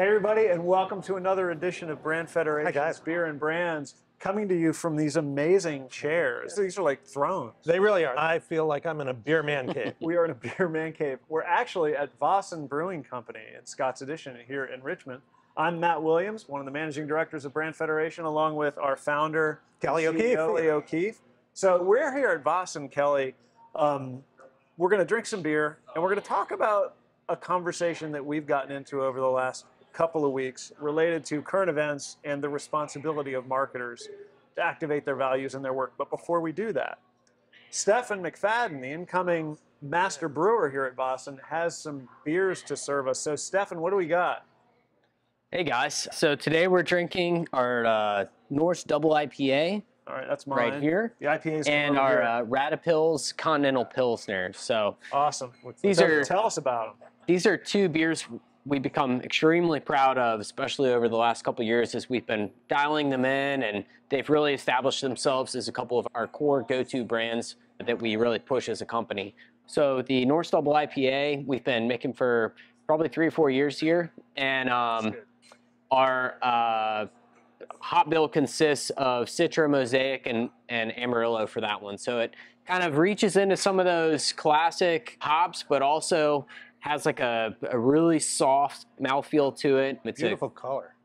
Hey everybody, and welcome to another edition of Brand Federation's Beer and Brands, coming to you from these amazing chairs. These are like thrones. They really are. I feel like I'm in a beer man cave. We are in a beer man cave. We're actually at Väsen Brewing Company in Scott's Addition here in Richmond. I'm Matt Williams, one of the managing directors of Brand Federation, along with our founder, Kelly O'Keefe. So we're here at Väsen, Kelly. We're going to drink some beer, and we're going to talk about a conversation that we've gotten into over the last couple of weeks related to current events and the responsibility of marketers to activate their values in their work. But before we do that, Stefan McFadden, the incoming master brewer here at Väsen, has some beers to serve us. So Stefan, what do we got? Hey guys, so today we're drinking our Norse Double IPA. All right, that's mine. Right here. The IPA's and our Radipils Continental Pilsner. So awesome. Tell us about them. These are two beers we've become extremely proud of, especially over the last couple of years as we've been dialing them in, and they've really established themselves as a couple of our core go-to brands that we really push as a company. So the Norse Double IPA we've been making for probably 3 or 4 years here, and our hop bill consists of Citra, Mosaic, and Amarillo for that one. So it kind of reaches into some of those classic hops, but also has like a really soft mouthfeel to it. It's beautiful color.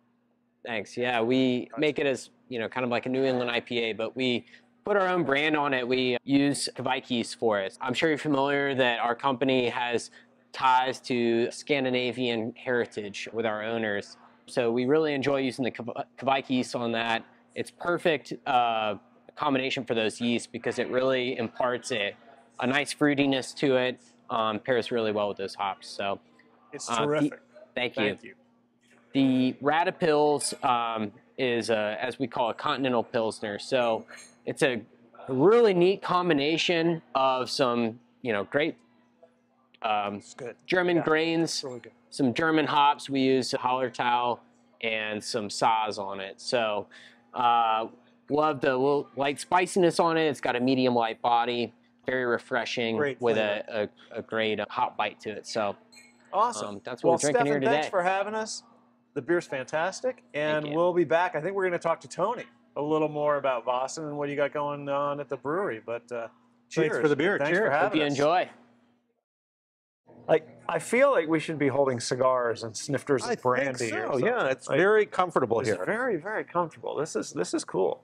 Thanks. Yeah, we make it as, you know, kind of like a New England IPA, but we put our own brand on it. We use Kveikis for it. I'm sure you're familiar that our company has ties to Scandinavian heritage with our owners. So we really enjoy using the Kveikis on that. It's perfect combination for those yeasts because it really imparts a nice fruitiness to it. Pairs really well with those hops. So it's terrific. Thank you. The Radipils is, as we call it, Continental Pilsner. So it's a really neat combination of some, you know, great German grains, really good. Some German hops. We use Hallertau and some Saaz on it. So love the little light spiciness on it. It's got a medium light body. Very refreshing with a great hot bite to it. So awesome. That's what we're drinking Stefan, here today. Thanks for having us. The beer's fantastic, and we'll be back. I think we're going to talk to Tony a little more about Väsen and what you got going on at the brewery. But cheers. Thanks for the beer. Thanks for having us. Hope you enjoy. I feel like we should be holding cigars and snifters of brandy. I think so. Or Yeah, it's very comfortable here. It's very, very comfortable. This is cool.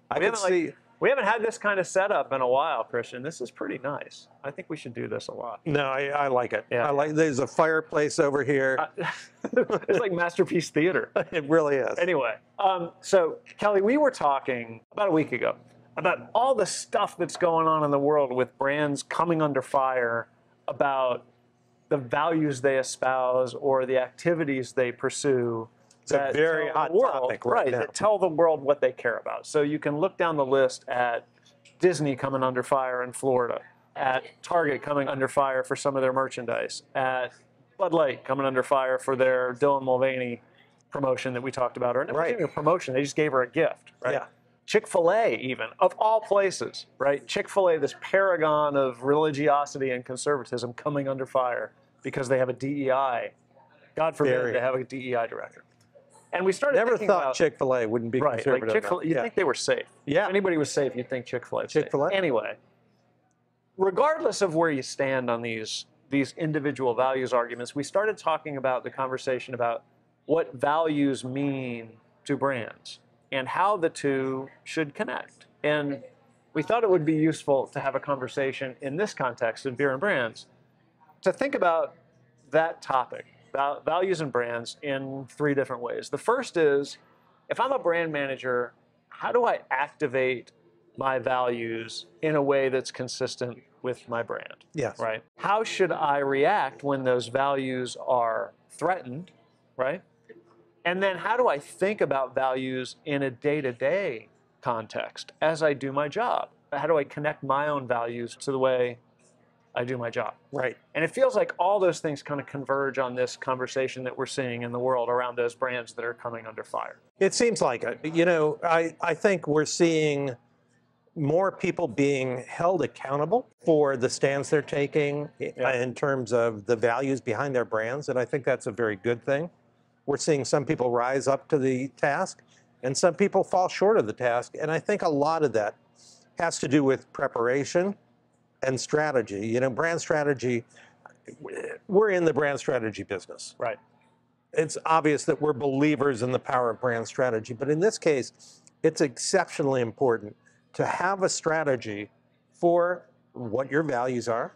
We haven't had this kind of setup in a while, Christian. This is pretty nice. I think we should do this a lot. No, I like it. Yeah. There's a fireplace over here. It's like Masterpiece Theater. It really is. Anyway, so Kelly, we were talking about a week ago about all the stuff that's going on in the world with brands coming under fire about the values they espouse or the activities they pursue. It's a very hot topic right now. That tell the world what they care about. So you can look down the list at Disney coming under fire in Florida, at Target coming under fire for some of their merchandise, at Bud Light coming under fire for their Dylan Mulvaney promotion that we talked about. Or it wasn't even a promotion, they just gave her a gift, right? Yeah. Chick-fil-A even, of all places, right? Chick-fil-A, this paragon of religiosity and conservatism coming under fire because they have a DEI. God forbid they have a DEI director. And we started Never thinking thought about Chick-fil-A wouldn't be conservative. Like Chick-fil-A, you'd think they were safe. Yeah. If anybody was safe, you'd think Chick-fil-A. Chick-fil-A. Anyway, regardless of where you stand on these individual values arguments, we started talking about the conversation about what values mean to brands and how the two should connect. And we thought it would be useful to have a conversation in this context of beer and brands to think about that topic. Values and brands in 3 different ways. The first is, if I'm a brand manager, how do I activate my values in a way that's consistent with my brand? Yes. Right? How should I react when those values are threatened, right? And then how do I think about values in a day-to-day context as I do my job? How do I connect my own values to the way I do my job? Right. And it feels like all those things kind of converge on this conversation that we're seeing in the world around those brands that are coming under fire. It seems like it. You know, I think we're seeing more people being held accountable for the stands they're taking in terms of the values behind their brands, and I think that's a very good thing. We're seeing some people rise up to the task, and some people fall short of the task. And I think a lot of that has to do with preparation and strategy. You know, brand strategy, we're in the brand strategy business. Right. It's obvious that we're believers in the power of brand strategy, but in this case, it's exceptionally important to have a strategy for what your values are,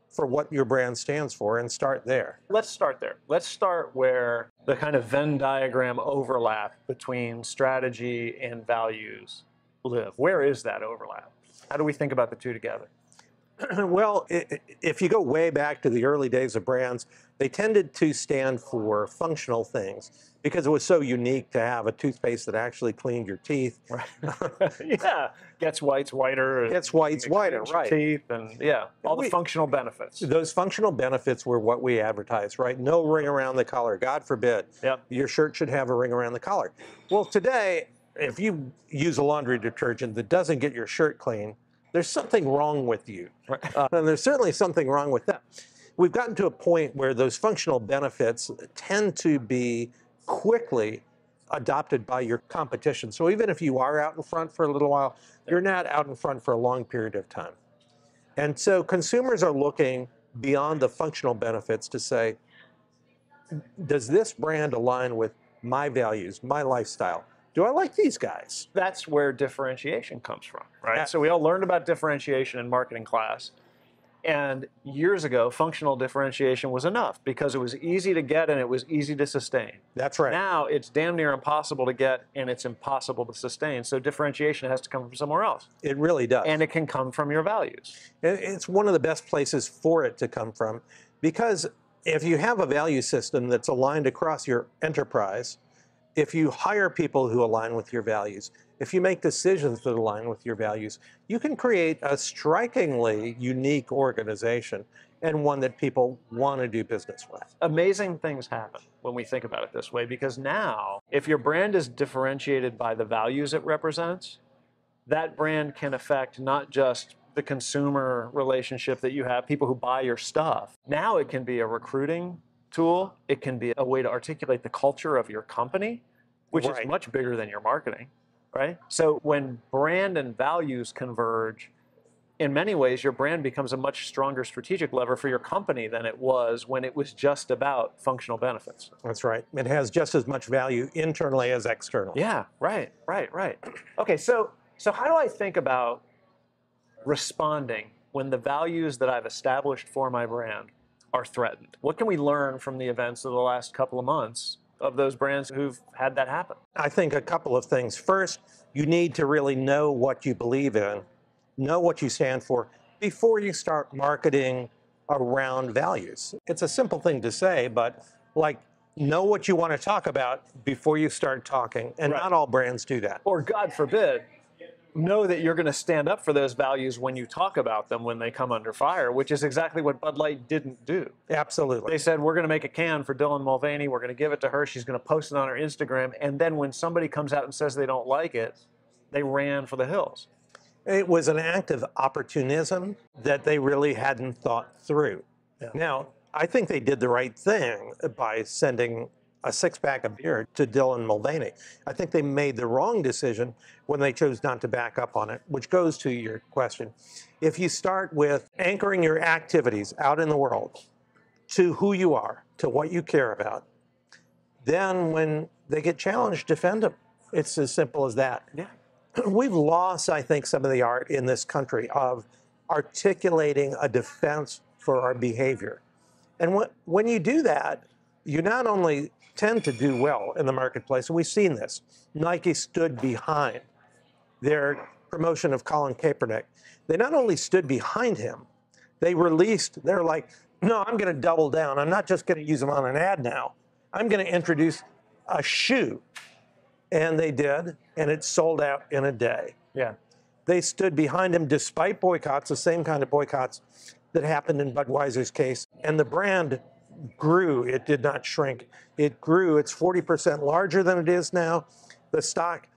for what your brand stands for, and start there. Let's start there. Let's start where the kind of Venn diagram overlap between strategy and values live. Where is that overlap? How do we think about the two together? Well, if you go way back to the early days of brands, they tended to stand for functional things because it was so unique to have a toothpaste that actually cleaned your teeth. Right. Yeah, gets whites whiter. Gets whites whiter, right. Teeth and yeah, all the functional benefits. Those functional benefits were what we advertised, right? No ring around the collar. God forbid. Yep. Your shirt should have a ring around the collar. Well, today, if you use a laundry detergent that doesn't get your shirt clean, there's something wrong with you. And there's certainly something wrong with them. We've gotten to a point where those functional benefits tend to be quickly adopted by your competition. So even if you are out in front for a little while, you're not out in front for a long period of time. And so consumers are looking beyond the functional benefits to say, does this brand align with my values, my lifestyle? Do I like these guys? That's where differentiation comes from, right? So we all learned about differentiation in marketing class. And years ago, functional differentiation was enough because it was easy to get and it was easy to sustain. That's right. Now it's damn near impossible to get and it's impossible to sustain. So differentiation has to come from somewhere else. It really does. And it can come from your values. It's one of the best places for it to come from because if you have a value system that's aligned across your enterprise, if you hire people who align with your values, if you make decisions that align with your values, you can create a strikingly unique organization and one that people want to do business with. Amazing things happen when we think about it this way because now, if your brand is differentiated by the values it represents, that brand can affect not just the consumer relationship that you have, people who buy your stuff. Now it can be a recruiting tool. It can be a way to articulate the culture of your company, which is much bigger than your marketing, right? So when brand and values converge, in many ways, your brand becomes a much stronger strategic lever for your company than it was when it was just about functional benefits. That's right. It has just as much value internally as externally. Yeah, right. Okay, so how do I think about responding when the values that I've established for my brand are threatened? What can we learn from the events of the last couple of months of those brands who've had that happen? I think a couple of things. First, you need to really know what you believe in, know what you stand for before you start marketing around values. It's a simple thing to say, but like, know what you want to talk about before you start talking, and not all brands do that. Or God forbid, know that you're going to stand up for those values when you talk about them when they come under fire, which is exactly what Bud Light didn't do. Absolutely. They said, we're going to make a can for Dylan Mulvaney, we're going to give it to her, she's going to post it on her Instagram, and then when somebody comes out and says they don't like it, they ran for the hills. It was an act of opportunism that they really hadn't thought through. Yeah. Now, I think they did the right thing by sending a six-pack of beer to Dylan Mulvaney. I think they made the wrong decision when they chose not to back up on it, which goes to your question. If you start with anchoring your activities out in the world to who you are, to what you care about, then when they get challenged, defend them. It's as simple as that. Yeah. We've lost, I think, some of the art in this country of articulating a defense for our behavior. And when you do that, you not only tend to do well in the marketplace, and we've seen this. Nike stood behind their promotion of Colin Kaepernick. They not only stood behind him, they're like, no, I'm going to double down. I'm not just going to use him on an ad now. I'm going to introduce a shoe. And they did, and it sold out in a day. Yeah. They stood behind him despite boycotts, the same kind of boycotts that happened in Budweiser's case. And the brand grew. It did not shrink. It grew. It's 40% larger than it is now. The stock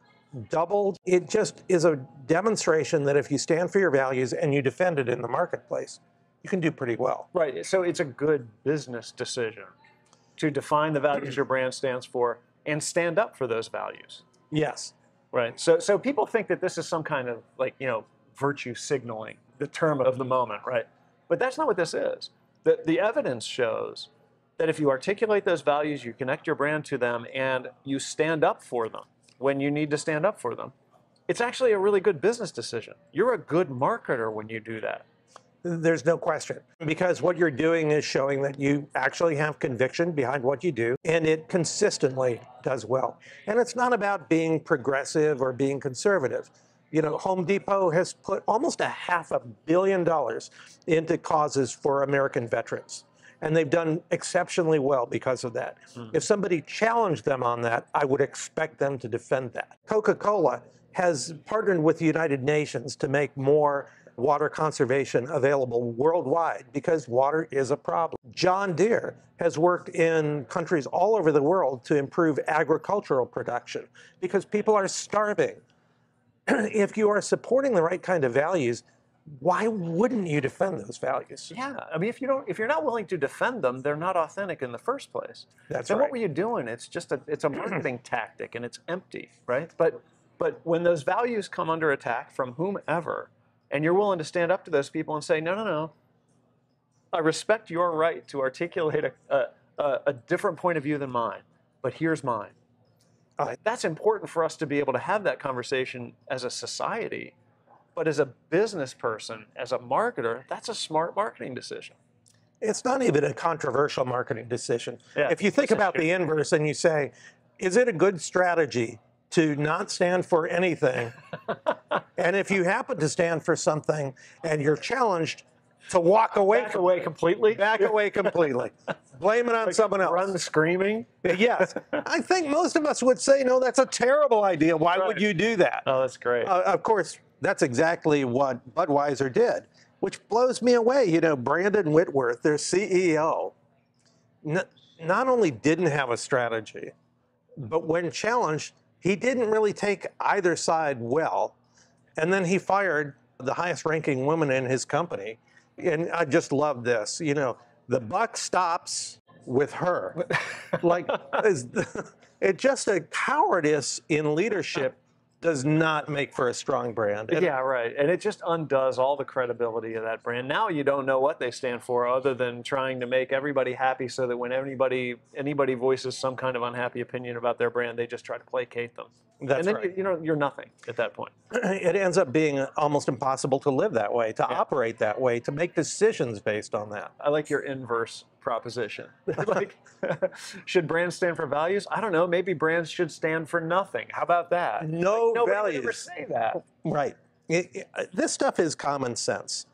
doubled. It just is a demonstration that if you stand for your values and you defend it in the marketplace, you can do pretty well. Right. So it's a good business decision. to define the values your brand stands for and stand up for those values. Yes. Right. So people think that this is some kind of virtue signaling, the term of the moment, right? But that's not what this is. The evidence shows that if you articulate those values, you connect your brand to them, and you stand up for them when you need to stand up for them, it's actually a really good business decision. You're a good marketer when you do that. There's no question, because what you're doing is showing that you actually have conviction behind what you do, and it consistently does well. And it's not about being progressive or being conservative. Home Depot has put almost $500 million into causes for American veterans, and they've done exceptionally well because of that. If somebody challenged them on that, I would expect them to defend that. Coca-Cola has partnered with the United Nations to make more water conservation available worldwide because water is a problem. John Deere has worked in countries all over the world to improve agricultural production because people are starving. If you are supporting the right kind of values, why wouldn't you defend those values? Yeah, I mean, if you're not willing to defend them, they're not authentic in the first place. That's then right. What were you doing? It's a marketing tactic, and it's empty, right? But when those values come under attack from whomever, and you're willing to stand up to those people and say, no, I respect your right to articulate a different point of view than mine, but here's mine. That's important for us to be able to have that conversation as a society. But as a business person, as a marketer, that's a smart marketing decision. It's not even a controversial marketing decision. Yeah, if you think about the inverse and you say, is it a good strategy to not stand for anything? And if you happen to stand for something and you're challenged, to walk away. Back away completely? Back away completely. Blame it on someone else. Run screaming? Yes. I think most of us would say, no, that's a terrible idea. Why would you do that? Oh, that's great. Of course, that's exactly what Budweiser did, which blows me away. Brandon Whitworth, their CEO, not only didn't have a strategy, but when challenged, he didn't really take either side well. And then he fired the highest ranking woman in his company. And I just love this. The buck stops with her. It's just a cowardice in leadership does not make for a strong brand. Yeah, right. And it just undoes all the credibility of that brand. Now you don't know what they stand for other than trying to make everybody happy so that when anybody voices some kind of unhappy opinion about their brand, they just try to placate them. That's and then right. you're nothing at that point. It ends up being almost impossible to live that way, to operate that way, to make decisions based on that. I like your inverse proposition. Should brands stand for values? I don't know. Maybe brands should stand for nothing. How about that? Nobody values. Would ever say that. Right. This stuff is common sense.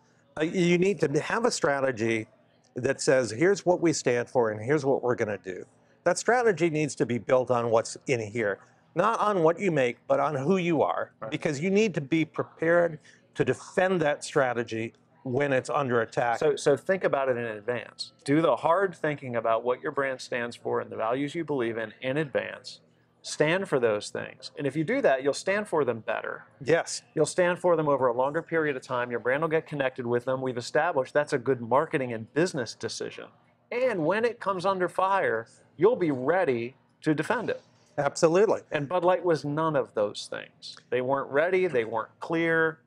You need to have a strategy that says, here's what we stand for and here's what we're going to do. That strategy needs to be built on what's in here. Not on what you make, but on who you are, because you need to be prepared to defend that strategy when it's under attack. So think about it in advance. Do the hard thinking about what your brand stands for and the values you believe in advance. Stand for those things. And if you do that, you'll stand for them better. Yes. You'll stand for them over a longer period of time. Your brand will get connected with them. We've established that's a good marketing and business decision. And when it comes under fire, you'll be ready to defend it. Absolutely. And Bud Light was none of those things. They weren't ready. They weren't clear.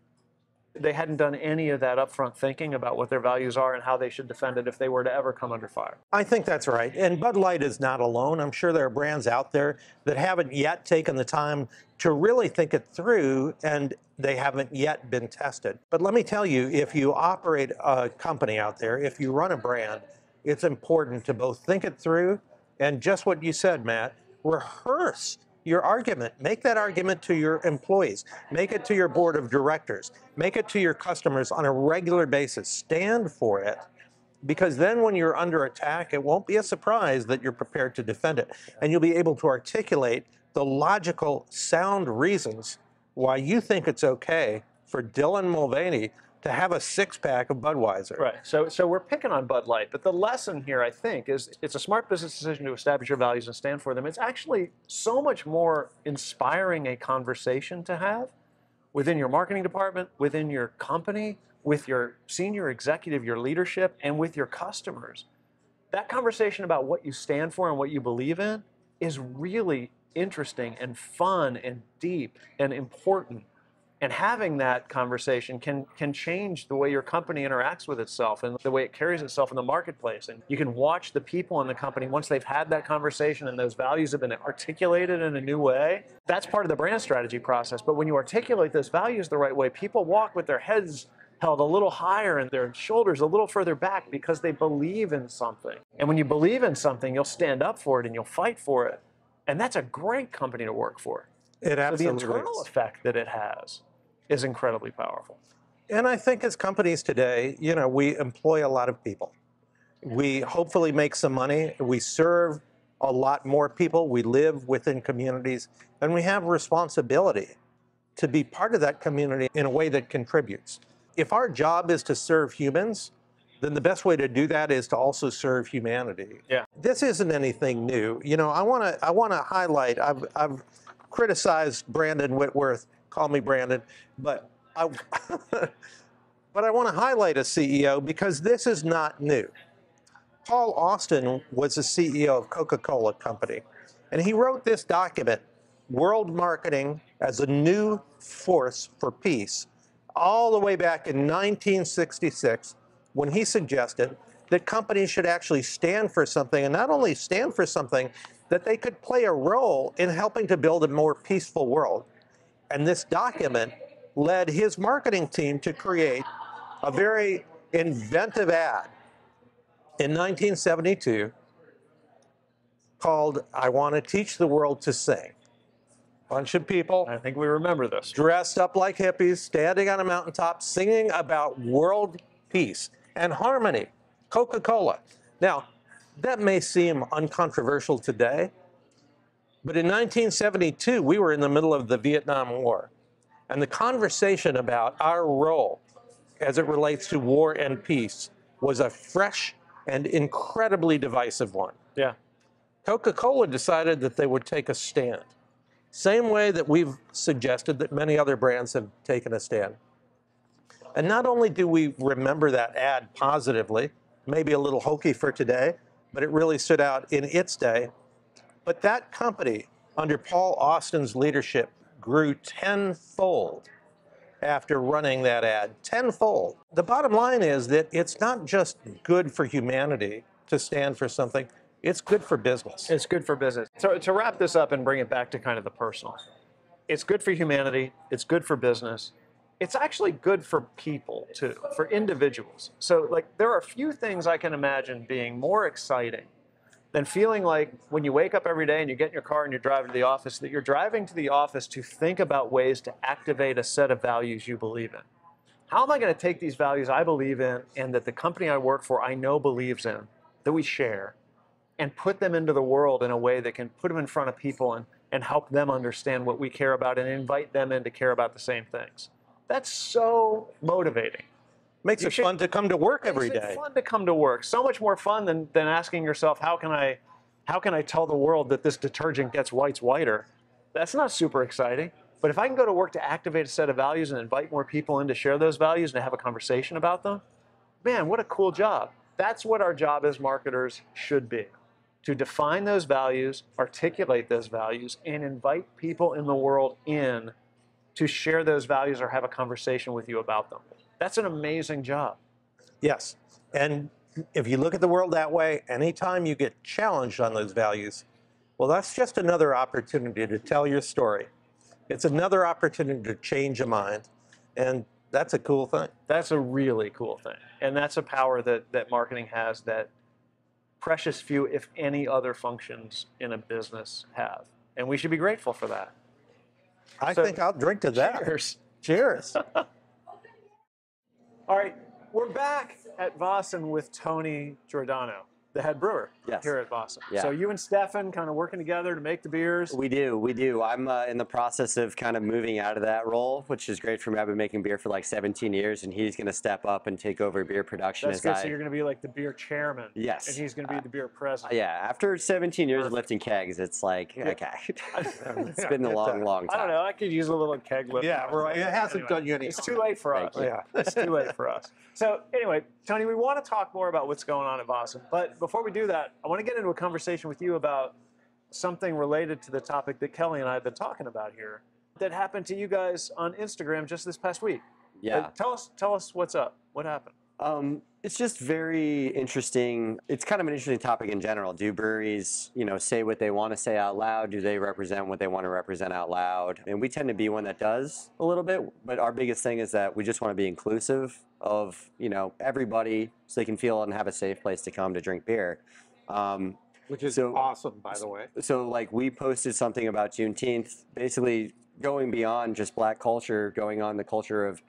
They hadn't done any of that upfront thinking about what their values are and how they should defend it if they were to ever come under fire. I think that's right. And Bud Light is not alone. I'm sure there are brands out there that haven't yet taken the time to really think it through, and they haven't yet been tested. But let me tell you, if you operate a company out there, if you run a brand, it's important to both think it through and just what you said, Matt, rehearse your argument. Make that argument to your employees. Make it to your board of directors. Make it to your customers on a regular basis. Stand for it, because then when you're under attack, it won't be a surprise that you're prepared to defend it. And you'll be able to articulate the logical, sound reasons why you think it's okay for Dylan Mulvaney to have a six-pack of Budweiser. Right. So we're picking on Bud Light, but the lesson here, I think, is it's a smart business decision to establish your values and stand for them. It's actually so much more inspiring a conversation to have within your marketing department, within your company, with your senior executive, your leadership, and with your customers. that conversation about what you stand for and what you believe in is really interesting and fun and deep and important. And having that conversation can change the way your company interacts with itself and the way it carries itself in the marketplace. And you can watch the people in the company, once they've had that conversation and those values have been articulated in a new way, that's part of the brand strategy process. But when you articulate those values the right way, people walk with their heads held a little higher and their shoulders a little further back because they believe in something. And when you believe in something, you'll stand up for it and you'll fight for it. And that's a great company to work for. It absolutely So the internal effect that it has is incredibly powerful. And I think as companies today, you know, we employ a lot of people. We hopefully make some money. We serve a lot more people. We live within communities, and we have responsibility to be part of that community in a way that contributes. If our job is to serve humans, then the best way to do that is to also serve humanity. Yeah. This isn't anything new. You know, I want to highlight. I've criticized Brandon Whitworth. Call me Brandon, but I want to highlight a CEO because this is not new. Paul Austin was the CEO of Coca-Cola Company, and he wrote this document, World Marketing as a New Force for Peace, all the way back in 1966, when he suggested that companies should actually stand for something, and not only stand for something, that they could play a role in helping to build a more peaceful world. And this document led his marketing team to create a very inventive ad in 1972 called I Want to Teach the World to Sing. Bunch of people I think we remember this. dressed up like hippies, standing on a mountaintop, singing about world peace and harmony. Coca-Cola. Now, that may seem uncontroversial today, but in 1972, we were in the middle of the Vietnam War. And the conversation about our role as it relates to war and peace was a fresh and incredibly divisive one. Yeah. Coca-Cola decided that they would take a stand. Same way that we've suggested that many other brands have taken a stand. And not only do we remember that ad positively, maybe a little hokey for today, but it really stood out in its day. But that company, under Paul Austin's leadership, grew tenfold after running that ad. Tenfold. The bottom line is that it's not just good for humanity to stand for something, it's good for business. It's good for business. So to wrap this up and bring it back to kind of the personal, it's good for humanity, it's good for business. It's actually good for people too, for individuals. So like there are few things I can imagine being more exciting than feeling like when you wake up every day and you get in your car and you're driving to the office, that you're driving to the office to think about ways to activate a set of values you believe in. How am I going to take these values I believe in and that the company I work for I know believes in, that we share, and put them into the world in a way that can put them in front of people and help them understand what we care about and invite them in to care about the same things? That's so motivating. Makes it fun to come to work every day. It's fun to come to work. So much more fun than asking yourself, how can I tell the world that this detergent gets whites whiter? That's not super exciting. But if I can go to work to activate a set of values and invite more people in to share those values and to have a conversation about them, man, what a cool job. That's what our job as marketers should be. To define those values, articulate those values, and invite people in the world in to share those values or have a conversation with you about them. That's an amazing job. Yes. And if you look at the world that way, anytime you get challenged on those values, well, that's just another opportunity to tell your story. It's another opportunity to change a mind. And that's a cool thing. That's a really cool thing. And that's a power that marketing has that precious few, if any, other functions in a business have. And we should be grateful for that. I think I'll drink to that. Cheers. Cheers. All right, we're back at Väsen with Tony Giordano, the head brewer here at Väsen. Yeah. So you and Stefan kind of working together to make the beers. We do. I'm in the process of kind of moving out of that role, which is great for me. I've been making beer for like 17 years, and he's going to step up and take over beer production. That's good. So you're going to be like the beer chairman. Yes. And he's going to be the beer president. Yeah, after 17 years of lifting kegs, it's like, okay. It's been a long time. I don't know. I could use a little keg lift. Yeah, right. It hasn't done you any It's too late for us. Thank you. Yeah, it's too late for us. So anyway, Tony, we want to talk more about what's going on at Väsen. But before we do that, I want to get into a conversation with you about something related to the topic that Kelly and I have been talking about here that happened to you guys on Instagram just this past week. Yeah. Tell us what's up. What happened? It's just very interesting. It's kind of an interesting topic in general. Do breweries, say what they want to say out loud? Do they represent what they want to represent out loud? And we tend to be one that does a little bit, but our biggest thing is that we just want to be inclusive of, everybody so they can feel and have a safe place to come to drink beer. Which is awesome, by the way. So like we posted something about Juneteenth, basically going beyond just Black culture, going on the culture of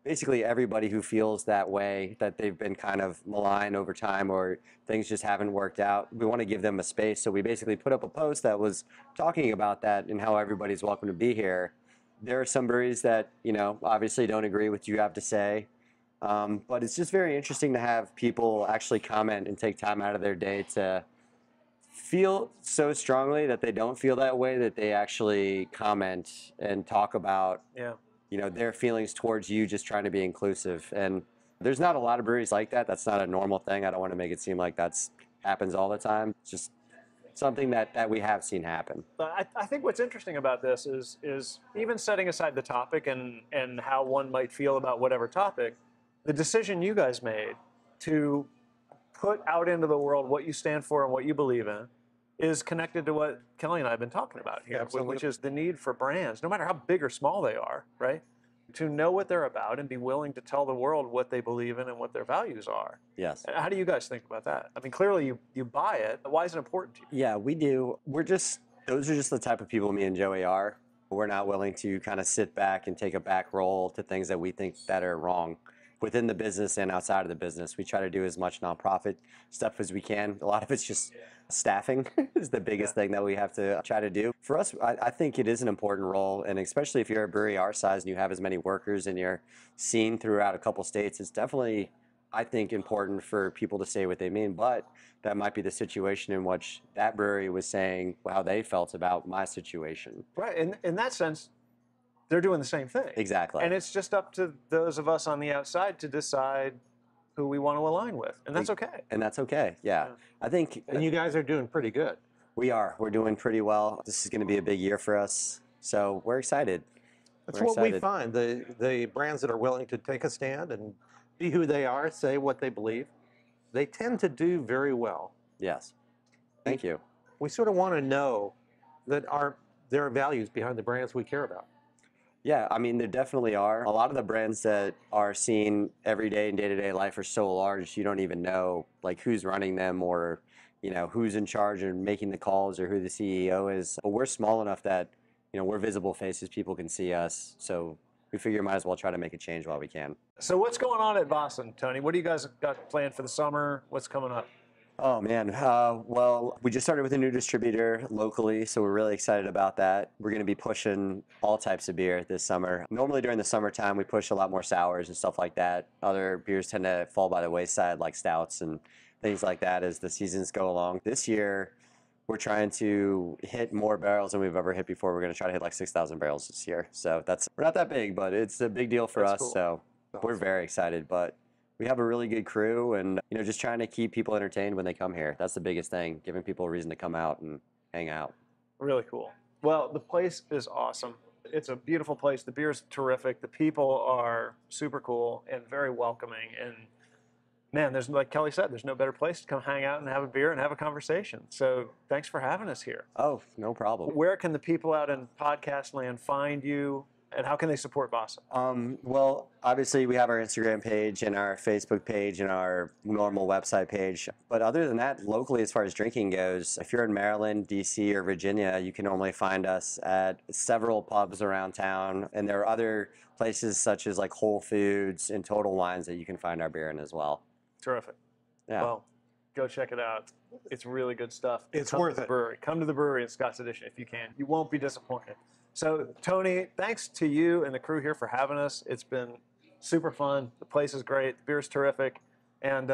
basically everybody who feels that way, that they've been kind of maligned over time or things just haven't worked out. We want to give them a space. So we basically put up a post that was talking about that and how everybody's welcome to be here. There are some breweries that, obviously don't agree with what you have to say. But it's just very interesting to have people actually comment and take time out of their day to feel so strongly that they don't feel that way, that they actually comment and talk about their feelings towards you, just trying to be inclusive. And there's not a lot of breweries like that. That's not a normal thing. I don't want to make it seem like that's happens all the time. It's just something that we have seen happen. I think what's interesting about this is even setting aside the topic and how one might feel about whatever topic, the decision you guys made to put out into the world what you stand for and what you believe in is connected to what Kelly and I have been talking about here, which is the need for brands, no matter how big or small they are, right? To know what they're about and be willing to tell the world what they believe in and what their values are. Yes. How do you guys think about that? I mean, clearly you buy it. Why is it important to you? Yeah, we do. Those are just the type of people me and Joey are. We're not willing to kind of sit back and take a back roll to things that we think that are wrong within the business and outside of the business. We try to do as much nonprofit stuff as we can. A lot of it's just staffing is the biggest thing that we have to try to do. For us, I think it is an important role, and especially if you're a brewery our size and you have as many workers and you're seen throughout a couple states, it's definitely, I think, important for people to say what they mean. But that might be the situation in which that brewery was saying how they felt about my situation. Right, in that sense, they're doing the same thing. Exactly. And it's just up to those of us on the outside to decide who we want to align with, and that's okay. And that's okay, yeah. I think... And you guys are doing pretty good. We are. We're doing pretty well. This is going to be a big year for us, so we're excited. That's what we find. The brands that are willing to take a stand and be who they are, say what they believe, they tend to do very well. Yes. Thank you. We sort of want to know that there are values behind the brands we care about. Yeah, I mean, there definitely are. A lot of the brands that are seen every day in day-to-day life are so large, you don't even know like who's running them or, who's in charge and making the calls or who the CEO is. But we're small enough that, we're visible faces, people can see us. So we figure might as well try to make a change while we can. So what's going on at Väsen, Tony? What do you guys got planned for the summer? What's coming up? Oh, man. Well, we just started with a new distributor locally, so we're really excited about that. We're going to be pushing all types of beer this summer. Normally during the summertime, we push a lot more sours and stuff like that. Other beers tend to fall by the wayside, like stouts and things like that as the seasons go along. This year, we're trying to hit more barrels than we've ever hit before. We're going to try to hit like 6,000 barrels this year. So we're not that big, but it's a big deal for us. Cool. So we're very excited. But we have a really good crew and, just trying to keep people entertained when they come here. That's the biggest thing, giving people a reason to come out and hang out. Really cool. Well, the place is awesome. It's a beautiful place. The beer's terrific. The people are super cool and very welcoming. And man, like Kelly said, there's no better place to come hang out and have a beer and have a conversation. So thanks for having us here. Oh, no problem. Where can the people out in podcast land find you? And how can they support Väsen? Well, obviously we have our Instagram page and our Facebook page and our normal website page. But other than that, locally, as far as drinking goes, if you're in Maryland, DC, or Virginia, you can normally find us at several pubs around town. And there are other places such as like Whole Foods and Total Wines that you can find our beer in as well. Terrific. Yeah. Well, go check it out. It's really good stuff. It's worth it. Brewery. Come to the brewery in Scotts Addition if you can. You won't be disappointed. So, Tony, thanks to you and the crew here for having us. It's been super fun. The place is great. The beer's terrific. And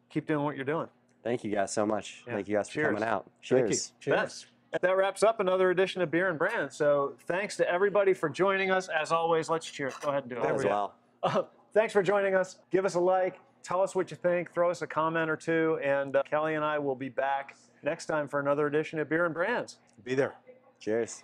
keep doing what you're doing. Thank you guys so much. Yeah. Thank you guys for coming out. Thank you. Cheers. Cheers. That wraps up another edition of Beer and Brand. So thanks to everybody for joining us. As always, let's cheers. Go ahead and do it. As well. Thanks for joining us. Give us a like. Tell us what you think. Throw us a comment or two. And Kelly and I will be back next time for another edition of Beer and Brands. Be there. Cheers.